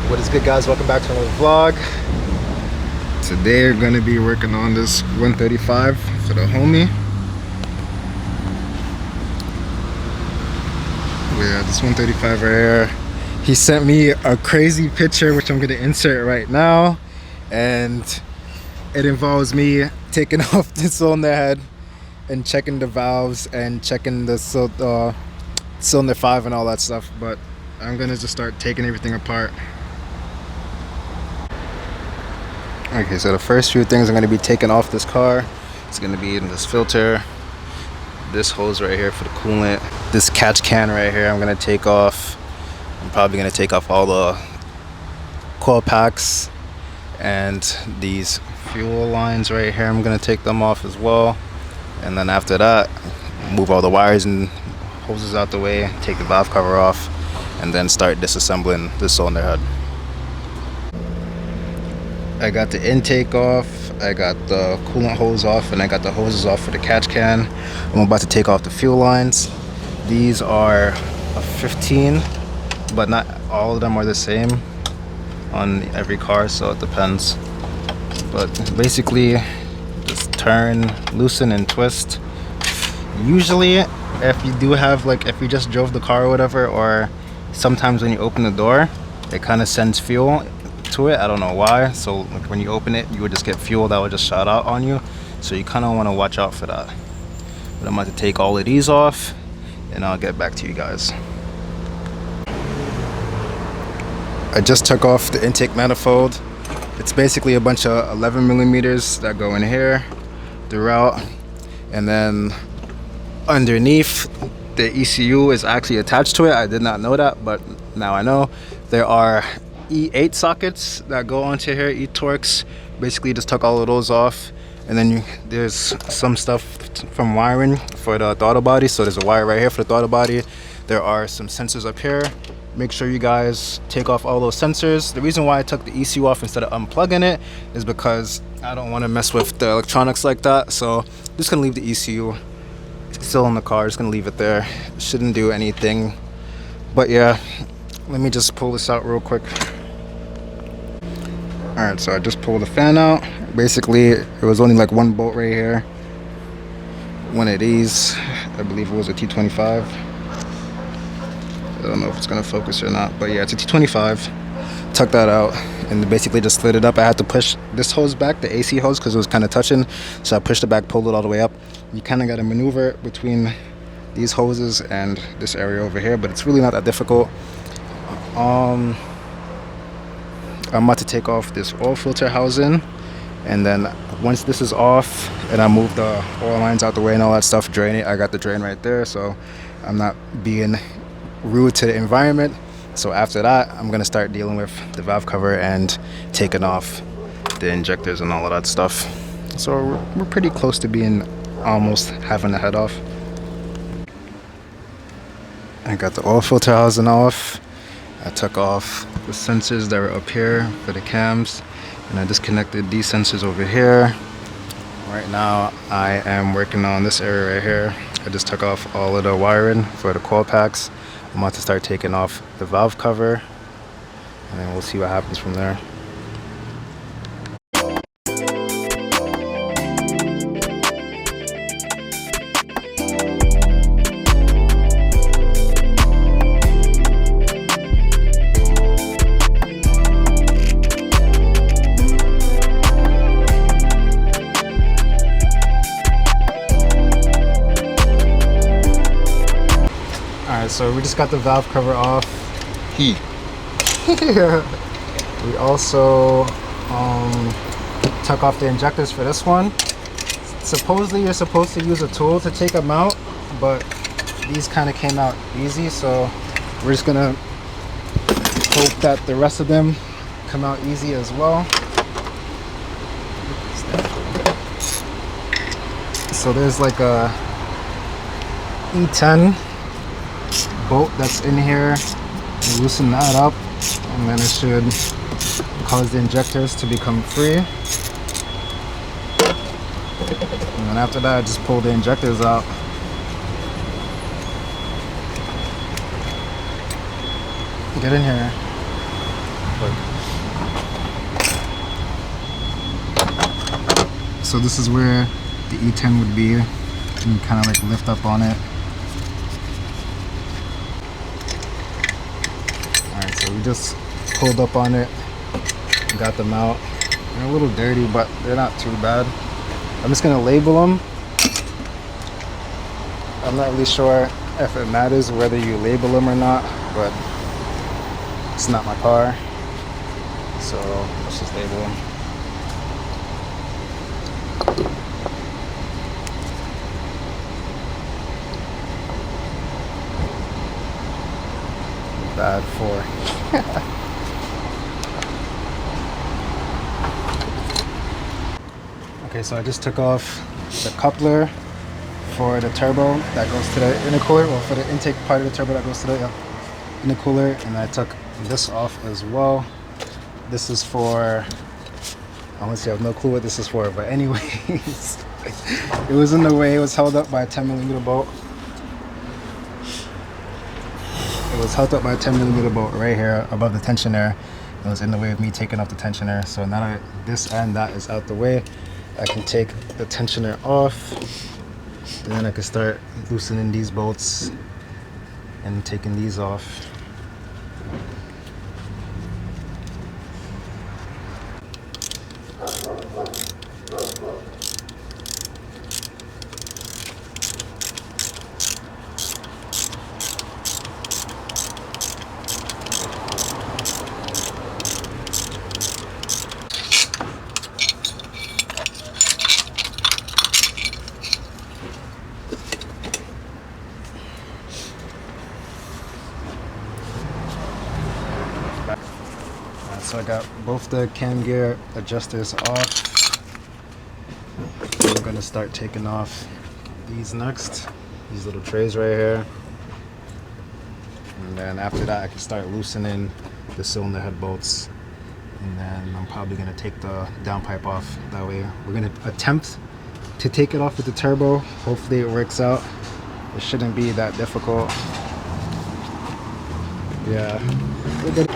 What is good, guys? Welcome back to another vlog. Today we're gonna be working on this 135 for the homie. Yeah, this 135 right here. He sent me a crazy picture which I'm gonna insert right now, and it involves me taking off the cylinder head and checking the valves and checking the cylinder 5 and all that stuff. But I'm gonna just start taking everything apart. Okay, so the first few things I'm going to be taking off this car, it's going to be in this filter, this hose right here for the coolant, this catch can right here I'm going to take off. I'm probably going to take off all the coil packs, and these fuel lines right here I'm going to take them off as well. And then after that, move all the wires and hoses out the way, take the valve cover off, and then start disassembling the cylinder head. I got the intake off, I got the coolant hose off, and I got the hoses off for the catch can. I'm about to take off the fuel lines. These are a 15, but not all of them are the same on every car, so it depends. But basically, just turn, loosen, and twist. Usually, if you do have, like, if you just drove the car or whatever, or sometimes when you open the door, it kind of sends fuel to it. I don't know why. So like when you open it, you would just get fuel that would just shot out on you. So you kind of want to watch out for that. But I'm about to take all of these off, and I'll get back to you guys. I just took off the intake manifold. It's basically a bunch of 11 millimeters that go in here throughout, and then underneath the ECU is actually attached to it. I did not know that, but now I know. There are E8 sockets that go onto here, E-Torx. Basically just took all of those off, and then there's some stuff from wiring for the throttle body. So there's a wire right here for the throttle body. There are some sensors up here. Make sure you guys take off all those sensors. The reason why I took the ECU off instead of unplugging it is because I don't want to mess with the electronics like that. So I'm just gonna leave the ECU still in the car, just gonna leave it there. It shouldn't do anything. But yeah, let me just pull this out real quick. Alright, so I just pulled the fan out. Basically, it was only like one bolt right here. One of these, I believe it was a T25. I don't know if it's gonna focus or not, but yeah, it's a T25. Tuck that out and basically just slid it up. I had to push this hose back, the AC hose, because it was kind of touching. So I pushed it back, pulled it all the way up. You kind of got to maneuver between these hoses and this area over here, but it's really not that difficult. I'm about to take off this oil filter housing, and then once this is off and I move the oil lines out the way and all that stuff, drain it. I got the drain right there, so I'm not being rude to the environment. So after that, I'm gonna start dealing with the valve cover and taking off the injectors and all of that stuff. So we're pretty close to being almost having the head off. I got the oil filter housing off. I took off the sensors that were up here for the cams, and I disconnected these sensors over here. Right now I am working on this area right here. I just took off all of the wiring for the coil packs. I'm about to start taking off the valve cover, and then we'll see what happens from there. So we just got the valve cover off. We also took off the injectors for this one. Supposedly you're supposed to use a tool to take them out, but these kind of came out easy, so we're just gonna hope that the rest of them come out easy as well. So there's like a E10 bolt that's in here. You loosen that up, and then it should cause the injectors to become free. And then after that, I just pull the injectors out. Get in here. quick. So this is where the E10 would be. You can kind of like lift up on it. Alright, so we just pulled up on it, got them out. They're a little dirty, but they're not too bad. I'm just gonna label them. I'm not really sure if it matters whether you label them or not, but it's not my car, so let's just label them. Bad for. Okay, so I just took off the coupler for the turbo that goes to the intercooler, or for the intake part of the turbo that goes to the intercooler, and I took this off as well. This is for, honestly I have no clue what this is for, but anyways, it was in the way. It was held up by a 10mm bolt. It was held up by a 10mm bolt right here above the tensioner. It was in the way of me taking off the tensioner. So now that this and that is out the way, I can take the tensioner off, and then I can start loosening these bolts and taking these off. So I got both the cam gear adjusters off. I'm gonna start taking off these next, these little trays right here. And then after that I can start loosening the cylinder head bolts. And then I'm probably gonna take the downpipe off. That way we're gonna attempt to take it off with the turbo. Hopefully it works out. It shouldn't be that difficult. Yeah, we're good.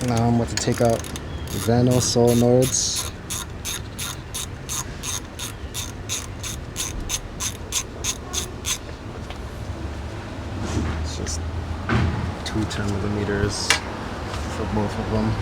Now I'm about to take out the Vano solenoids. It's just 2 10mm for both of them.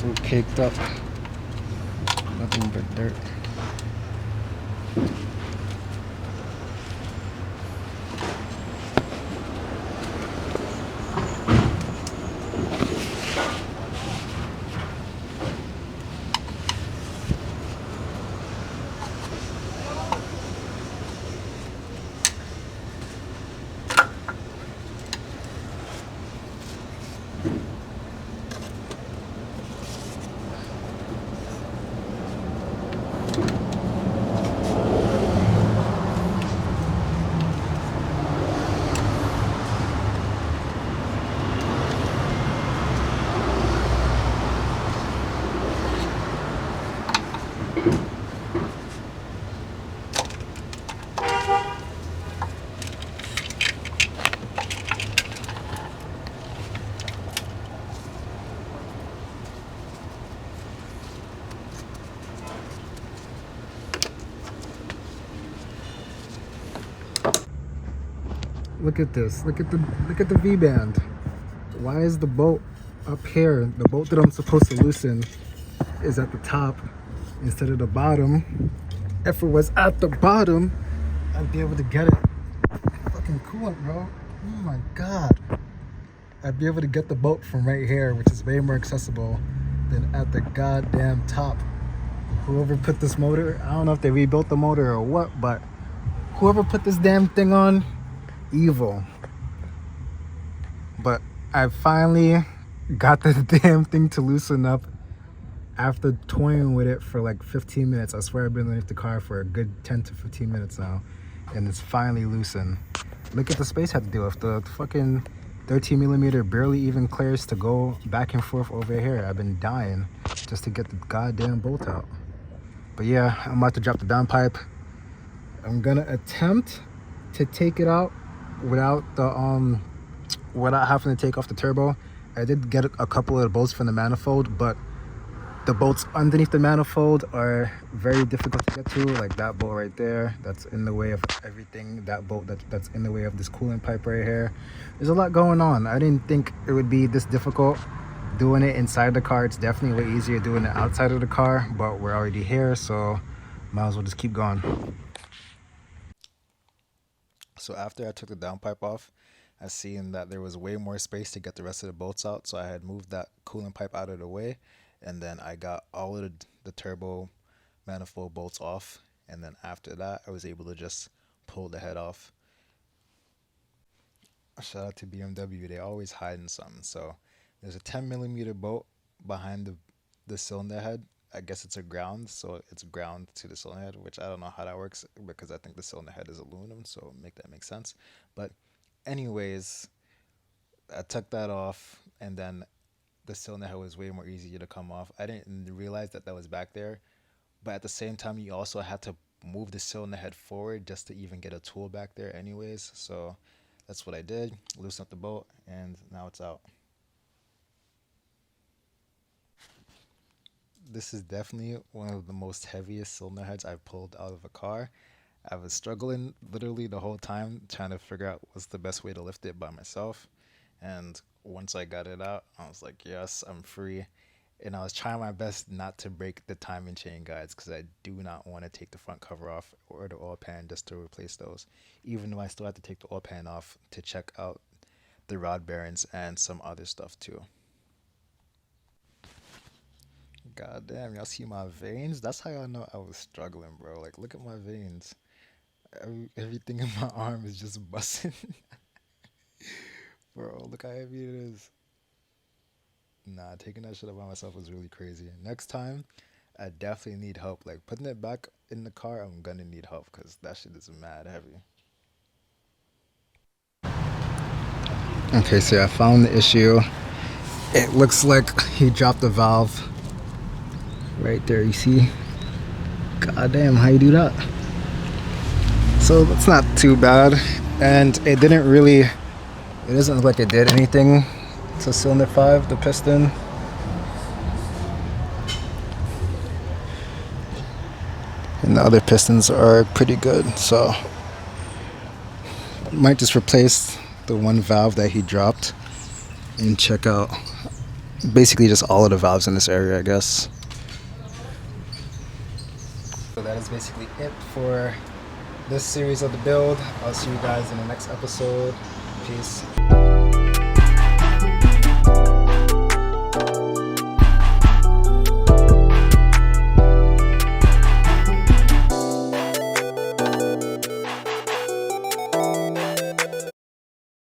So caked up. Nothing but dirt. Look at this. Look at the V-band. Why is the bolt up here? The bolt that I'm supposed to loosen is at the top instead of the bottom. If it was at the bottom, I'd be able to get it. Fucking coolant, bro. Oh my god. I'd be able to get the bolt from right here, which is way more accessible than at the goddamn top. Whoever put this motor, I don't know if they rebuilt the motor or what, but whoever put this damn thing on, evil. But I finally got this damn thing to loosen up after toying with it for like 15 minutes. I swear I've been underneath the car for a good 10 to 15 minutes now, and it's finally loosened. Look at the space I had to deal with. The fucking 13 millimeter barely even clears to go back and forth over here. I've been dying just to get the goddamn bolt out. But yeah, I'm about to drop the downpipe. I'm gonna attempt to take it out without the without having to take off the turbo. I did get a couple of the bolts from the manifold, but the bolts underneath the manifold are very difficult to get to, like that bolt right there. That's in the way of everything. That bolt that's in the way of this coolant pipe right here. There's a lot going on. I didn't think it would be this difficult doing it inside the car. It's definitely way easier doing it outside of the car, but we're already here, so might as well just keep going. So after I took the downpipe off, I seen that there was way more space to get the rest of the bolts out, so I had moved that coolant pipe out of the way, and then I got all of the turbo manifold bolts off, and then after that I was able to just pull the head off. Shout out to BMW, they always hiding something. So there's a 10 millimeter bolt behind the cylinder head. I guess it's a ground, so it's ground to the cylinder head, which I don't know how that works because I think the cylinder head is aluminum, so make that make sense. But anyways, I took that off, and then the cylinder head was way more easier to come off. I didn't realize that was back there, but at the same time, you also had to move the cylinder head forward just to even get a tool back there anyways. So that's what I did, loosen up the bolt, and now it's out. This is definitely one of the most heaviest cylinder heads I've pulled out of a car. I was struggling literally the whole time trying to figure out what's the best way to lift it by myself. And once I got it out, I was like, yes, I'm free. And I was trying my best not to break the timing chain guides because I do not want to take the front cover off or the oil pan just to replace those. Even though I still have to take the oil pan off to check out the rod bearings and some other stuff too. God damn, y'all see my veins? That's how y'all know I was struggling, bro. Like, look at my veins. Everything in my arm is just busting. Bro, look how heavy it is. Nah, taking that shit up by myself was really crazy. Next time, I definitely need help. Like, putting it back in the car, I'm gonna need help because that shit is mad heavy. Okay, so I found the issue. It looks like he dropped the valve right there, you see? God damn, how you do that? So that's not too bad, and it doesn't look like it did anything to cylinder 5, the piston. And the other pistons are pretty good, so might just replace the one valve that he dropped and check out basically just all of the valves in this area, I guess. So that is basically it for this series of the build. I'll see you guys in the next episode. Peace.